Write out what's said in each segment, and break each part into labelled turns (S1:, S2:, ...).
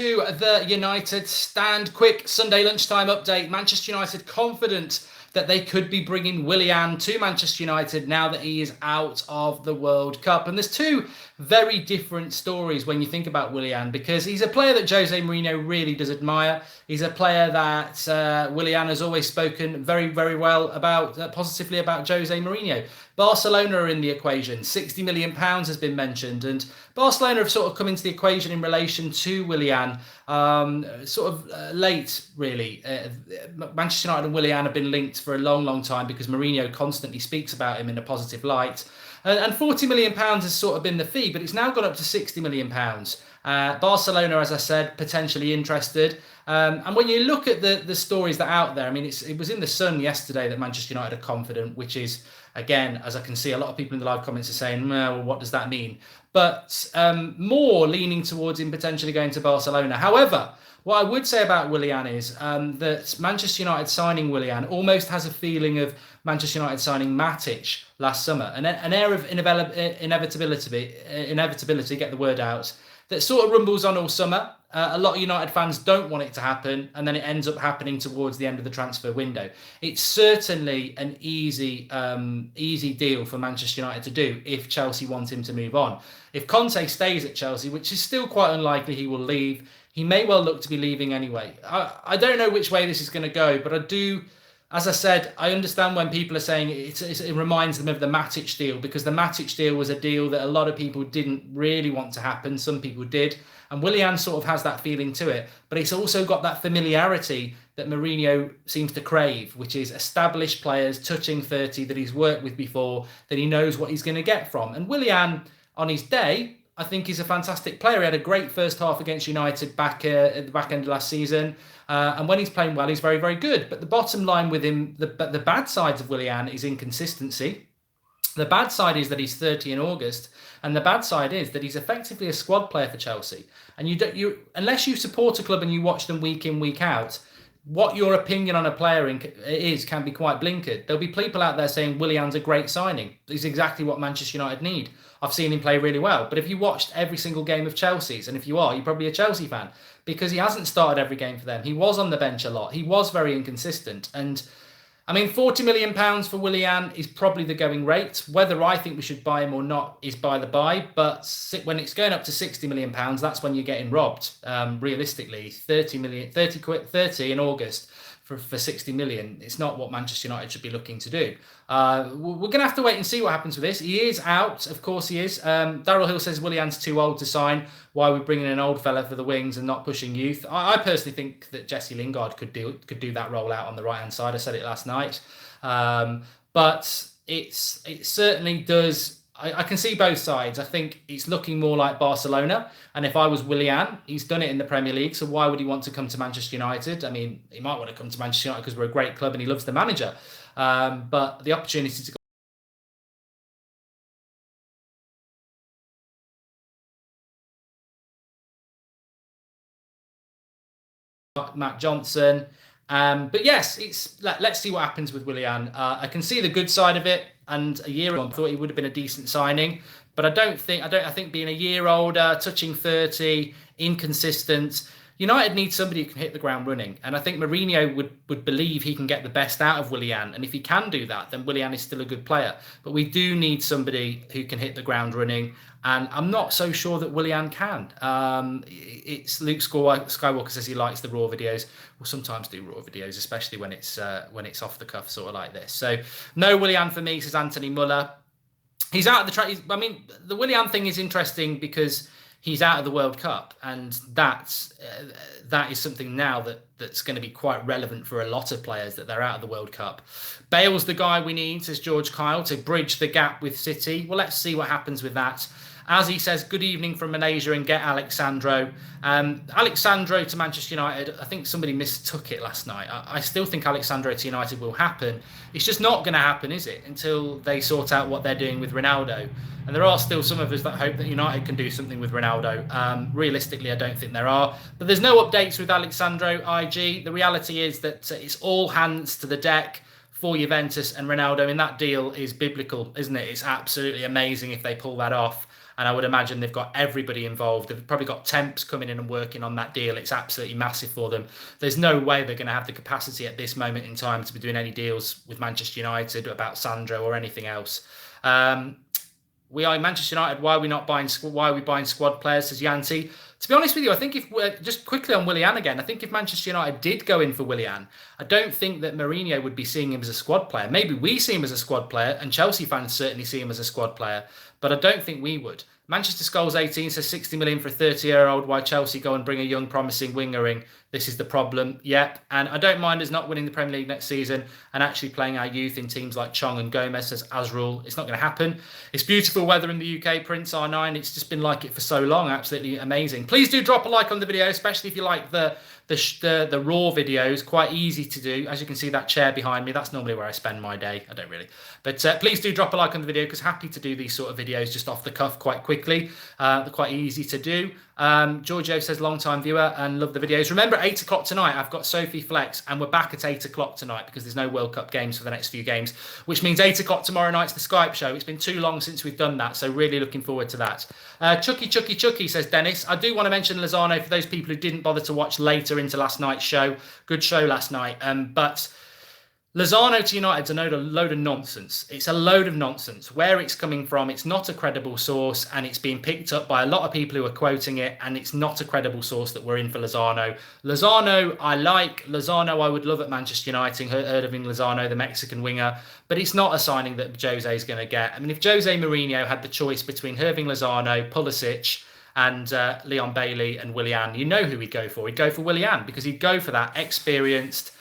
S1: To the United stand. Quick Sunday lunchtime update. Manchester United confident that they could be bringing Willian to Manchester United now that he is out of the World Cup. And there's two very different stories when you think about Willian, because he's a player that Jose Mourinho really does admire. He's a player that Willian has always spoken very, very well about, positively about Jose Mourinho. Barcelona are in the equation. £60 million has been mentioned, and Barcelona have sort of come into the equation in relation to Willian late, really. Manchester United and Willian have been linked for a long, long time because Mourinho constantly speaks about him in a positive light. And £40 million has sort of been the fee, but it's now gone up to £60 million. Barcelona, as I said, potentially interested. And when you look at the stories that are out there, I mean, it was in the Sun yesterday that Manchester United are confident, which is, again, as I can see, a lot of people in the live comments are saying, well, what does that mean? But more leaning towards him potentially going to Barcelona. However, what I would say about Willian is that Manchester United signing Willian almost has a feeling of Manchester United signing Matic last summer. An air of inevitability, get the word out, that sort of rumbles on all summer. A lot of United fans don't want it to happen, and then it ends up happening towards the end of the transfer window. It's certainly an easy deal for Manchester United to do if Chelsea want him to move on. If Conte stays at Chelsea, which is still quite unlikely he will leave, he may well look to be leaving anyway. I don't know which way this is going to go, but I do. As I said, I understand when people are saying it reminds them of the Matic deal, because the Matic deal was a deal that a lot of people didn't really want to happen. Some people did. And Willian sort of has that feeling to it. But it's also got that familiarity that Mourinho seems to crave, which is established players touching 30 that he's worked with before, that he knows what he's going to get from. And Willian, on his day, I think he's a fantastic player. He had a great first half against United back at the back end of last season. And when he's playing well, he's very, very good. But the bottom line with him, the bad sides of Willian is inconsistency. The bad side is that he's 30 in August. And the bad side is that he's effectively a squad player for Chelsea. And unless you support a club and you watch them week in, week out, what your opinion on a player can be quite blinkered. There'll be people out there saying Willian's a great signing. It's exactly what Manchester United need. I've seen him play really well. But if you watched every single game of Chelsea's, and if you are, you're probably a Chelsea fan, because he hasn't started every game for them. He was on the bench a lot. He was very inconsistent. And I mean, £40 million for Willian is probably the going rate. Whether I think we should buy him or not is by the by. But when it's going up to £60 million, that's when you're getting robbed. Realistically, 30 in August for 60 million. It's not what Manchester United should be looking to do. We're going to have to wait and see what happens with this. He is out, of course he is. Daryl Hill says Willian's too old to sign. Why are we bringing an old fella for the wings and not pushing youth? I personally think that Jesse Lingard could do that role out on the right hand side. I said it last night, but it certainly does. I can see both sides. I think it's looking more like Barcelona. And if I was Willian, he's done it in the Premier League. So why would he want to come to Manchester United? I mean, he might want to come to Manchester United because we're a great club and he loves the manager. But the opportunity to go Matt Johnson. But yes, let's see what happens with Willian. I can see the good side of it. And a year ago, I thought he would have been a decent signing. But I think being a year older, touching 30, inconsistent, United needs somebody who can hit the ground running. And I think Mourinho would believe he can get the best out of Willian. And if he can do that, then Willian is still a good player. But we do need somebody who can hit the ground running. And I'm not so sure that Willian can. It's Luke Skywalker says he likes the raw videos. We'll sometimes do raw videos, especially when it's off the cuff, sort of like this. So no Willian for me, says Anthony Muller. He's out of the track. I mean, the Willian thing is interesting because he's out of the World Cup, and that is something now that's going to be quite relevant for a lot of players, that they're out of the World Cup. Bale's the guy we need, says George Kyle, to bridge the gap with City. Well, let's see what happens with that. As he says, good evening from Malaysia and get Alexandro. Alexandro to Manchester United, I think somebody mistook it last night. I still think Alexandro to United will happen. It's just not going to happen, is it, until they sort out what they're doing with Ronaldo. And there are still some of us that hope that United can do something with Ronaldo. Realistically, I don't think there are. But there's no updates with Alexandro IG. The reality is that it's all hands to the deck for Juventus and Ronaldo. And that deal is biblical, isn't it? It's absolutely amazing if they pull that off. And I would imagine they've got everybody involved. They've probably got temps coming in and working on that deal. It's absolutely massive for them. There's no way they're going to have the capacity at this moment in time to be doing any deals with Manchester United about Sandro or anything else. We are Manchester United. Why are we not buying? Why are we buying squad players? Says Yanti. To be honest with you, I think if we're just quickly on Willian again, I think if Manchester United did go in for Willian, I don't think that Mourinho would be seeing him as a squad player. Maybe we see him as a squad player, and Chelsea fans certainly see him as a squad player, but I don't think we would. Manchester Skulls 18 says 60 million for a 30-year-old. Why Chelsea go and bring a young, promising winger in? This is the problem. Yep. And I don't mind us not winning the Premier League next season and actually playing our youth in teams like Chong and Gomez, says Azrul. It's not going to happen. It's beautiful weather in the UK, Prince R9. It's just been like it for so long. Absolutely amazing. Please do drop a like on the video, especially if you like the raw videos. Quite easy to do. As you can see, that chair behind me, that's normally where I spend my day. I don't really. But please do drop a like on the video, because happy to do these sort of videos just off the cuff quite quickly. They're quite easy to do. Giorgio says, long-time viewer and love the videos. Remember, 8 o'clock tonight, I've got Sophie Flex, and we're back at 8 o'clock tonight because there's no World Cup games for the next few games, which means 8 o'clock tomorrow night's the Skype show. It's been too long since we've done that, so really looking forward to that. Chucky, says Dennis. I do want to mention Lozano for those people who didn't bother to watch later into last night's show. Good show last night, but Lozano to United's a load of nonsense. It's a load of nonsense. Where it's coming from, it's not a credible source, and it's being picked up by a lot of people who are quoting it, and it's not a credible source that we're in for Lozano. Lozano, I like. Lozano, I would love at Manchester United. Heard of Lozano, the Mexican winger, but it's not a signing that Jose is going to get. I mean, if Jose Mourinho had the choice between Irving Lozano, Pulisic, and Leon Bailey and Willian, you know who he'd go for. He'd go for Willian, because he'd go for that experienced,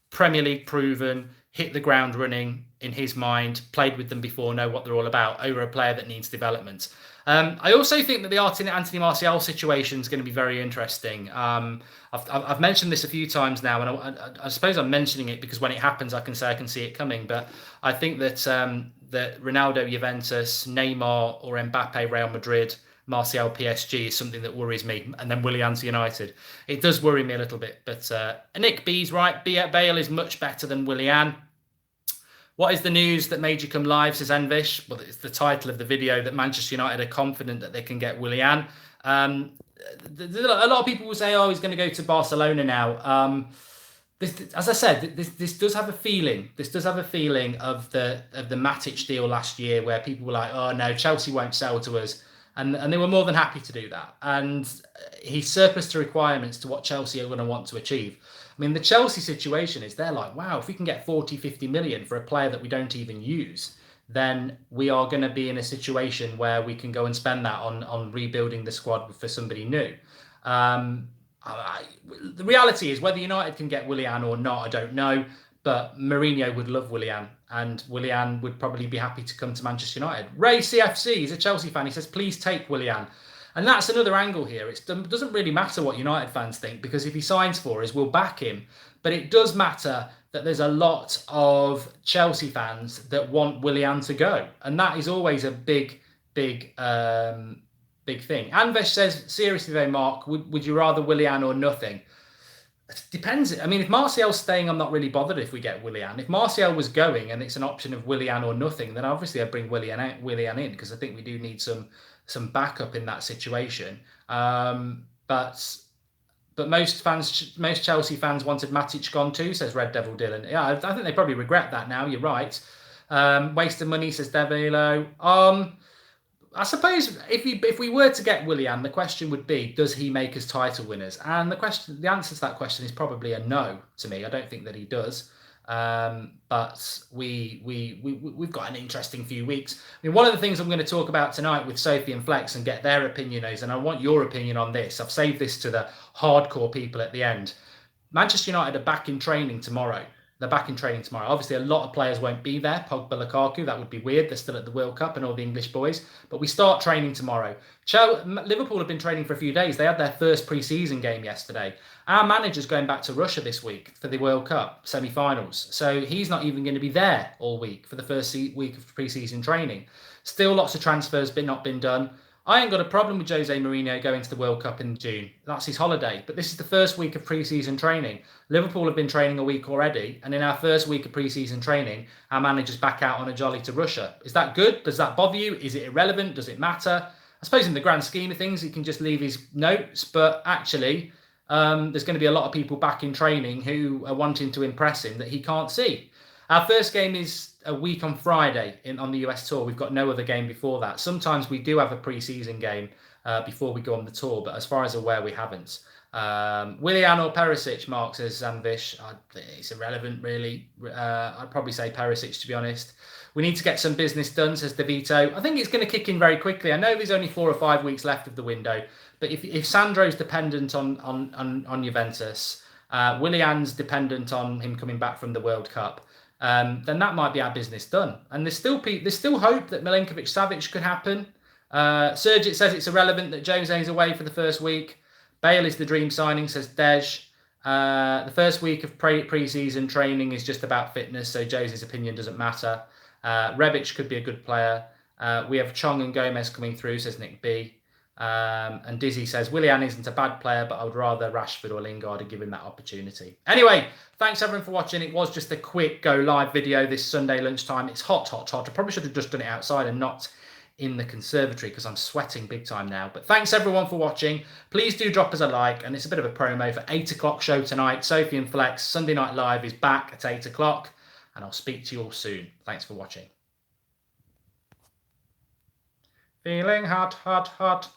S1: Premier League proven, hit the ground running in his mind, played with them before, know what they're all about, over a player that needs development. I also think that the Anthony Martial situation is going to be very interesting. I've mentioned this a few times now, and I suppose I'm mentioning it because when it happens, I can say I can see it coming. But I think that that Ronaldo Juventus, Neymar or Mbappe Real Madrid, Martial PSG is something that worries me, and then Willian's United. It does worry me a little bit, but Nick B's right. Bale is much better than Willian. What is the news that made you come live, says Envish? Well, it's the title of the video, that Manchester United are confident that they can get Willian. A lot of people will say, oh, he's going to go to Barcelona now. As I said, this does have a feeling. This does have a feeling of the Matic deal last year, where people were like, oh no, Chelsea won't sell to us. And they were more than happy to do that. And he's surplus to requirements to what Chelsea are going to want to achieve. I mean, the Chelsea situation is they're like, wow, if we can get 40, 50 million for a player that we don't even use, then we are going to be in a situation where we can go and spend that on rebuilding the squad for somebody new. The reality is, whether United can get Willian or not, I don't know. But Mourinho would love Willian, and Willian would probably be happy to come to Manchester United. Ray CFC, he's a Chelsea fan. He says, please take Willian. And that's another angle here. It doesn't really matter what United fans think, because if he signs for us, we'll back him. But it does matter that there's a lot of Chelsea fans that want Willian to go. And that is always a big thing. Anvesh says, seriously though, Mark, would you rather Willian or nothing? It depends. I mean, if Martial's staying, I'm not really bothered if we get Willian. If Martial was going and it's an option of Willian or nothing, then obviously I'd bring Willian in, because I think we do need some backup in that situation. But most Chelsea fans wanted Matic gone too, says Red Devil Dylan. Yeah, I think they probably regret that now. You're right. Waste of money, says Devilo. I suppose if we were to get Willian, the question would be, does he make us title winners? And the answer to that question is probably a no to me. I don't think that he does. But we've got an interesting few weeks. I mean, one of the things I'm going to talk about tonight with Sophie and Flex and get their opinion is, and I want your opinion on this. I've saved this to the hardcore people at the end. Manchester United are back in training tomorrow. They're back in training tomorrow. Obviously, a lot of players won't be there. Pogba, Lukaku, that would be weird. They're still at the World Cup and all the English boys. But we start training tomorrow. Liverpool have been training for a few days. They had their first pre-season game yesterday. Our manager's going back to Russia this week for the World Cup semi-finals. So he's not even going to be there all week for the first week of pre-season training. Still lots of transfers not been done. I ain't got a problem with Jose Mourinho going to the World Cup in June. That's his holiday. But this is the first week of pre-season training. Liverpool have been training a week already. And in our first week of pre-season training, our manager's back out on a jolly to Russia. Is that good? Does that bother you? Is it irrelevant? Does it matter? I suppose in the grand scheme of things, he can just leave his notes, but actually, there's going to be a lot of people back in training who are wanting to impress him that he can't see. Our first game is a week on Friday on the US tour. We've got no other game before that. Sometimes we do have a pre-season game before we go on the tour, but as far as aware, we haven't. Willian or Perisic, Mark says Zamvish. It's irrelevant, really. I'd probably say Perisic, to be honest. We need to get some business done, says DeVito. I think it's going to kick in very quickly. I know there's only 4 or 5 weeks left of the window, but if Sandro's dependent on Juventus, Willian's dependent on him coming back from the World Cup, then that might be our business done. And there's still hope that Milinkovic-Savic could happen. Sergit says it's irrelevant that Jose is away for the first week. Bale is the dream signing, says Dej. The first week of pre-season training is just about fitness, so Jose's opinion doesn't matter. Rebic could be a good player. We have Chong and Gomez coming through, says Nick B. And Dizzy says, Willian isn't a bad player, but I would rather Rashford or Lingard and give him that opportunity. Anyway, thanks everyone for watching. It was just a quick go live video this Sunday lunchtime. It's hot, hot, hot. I probably should have just done it outside and not in the conservatory because I'm sweating big time now. But thanks everyone for watching. Please do drop us a like, and it's a bit of a promo for 8 o'clock show tonight. Sophie and Flex Sunday Night Live is back at 8 o'clock, and I'll speak to you all soon. Thanks for watching. Feeling hot, hot, hot.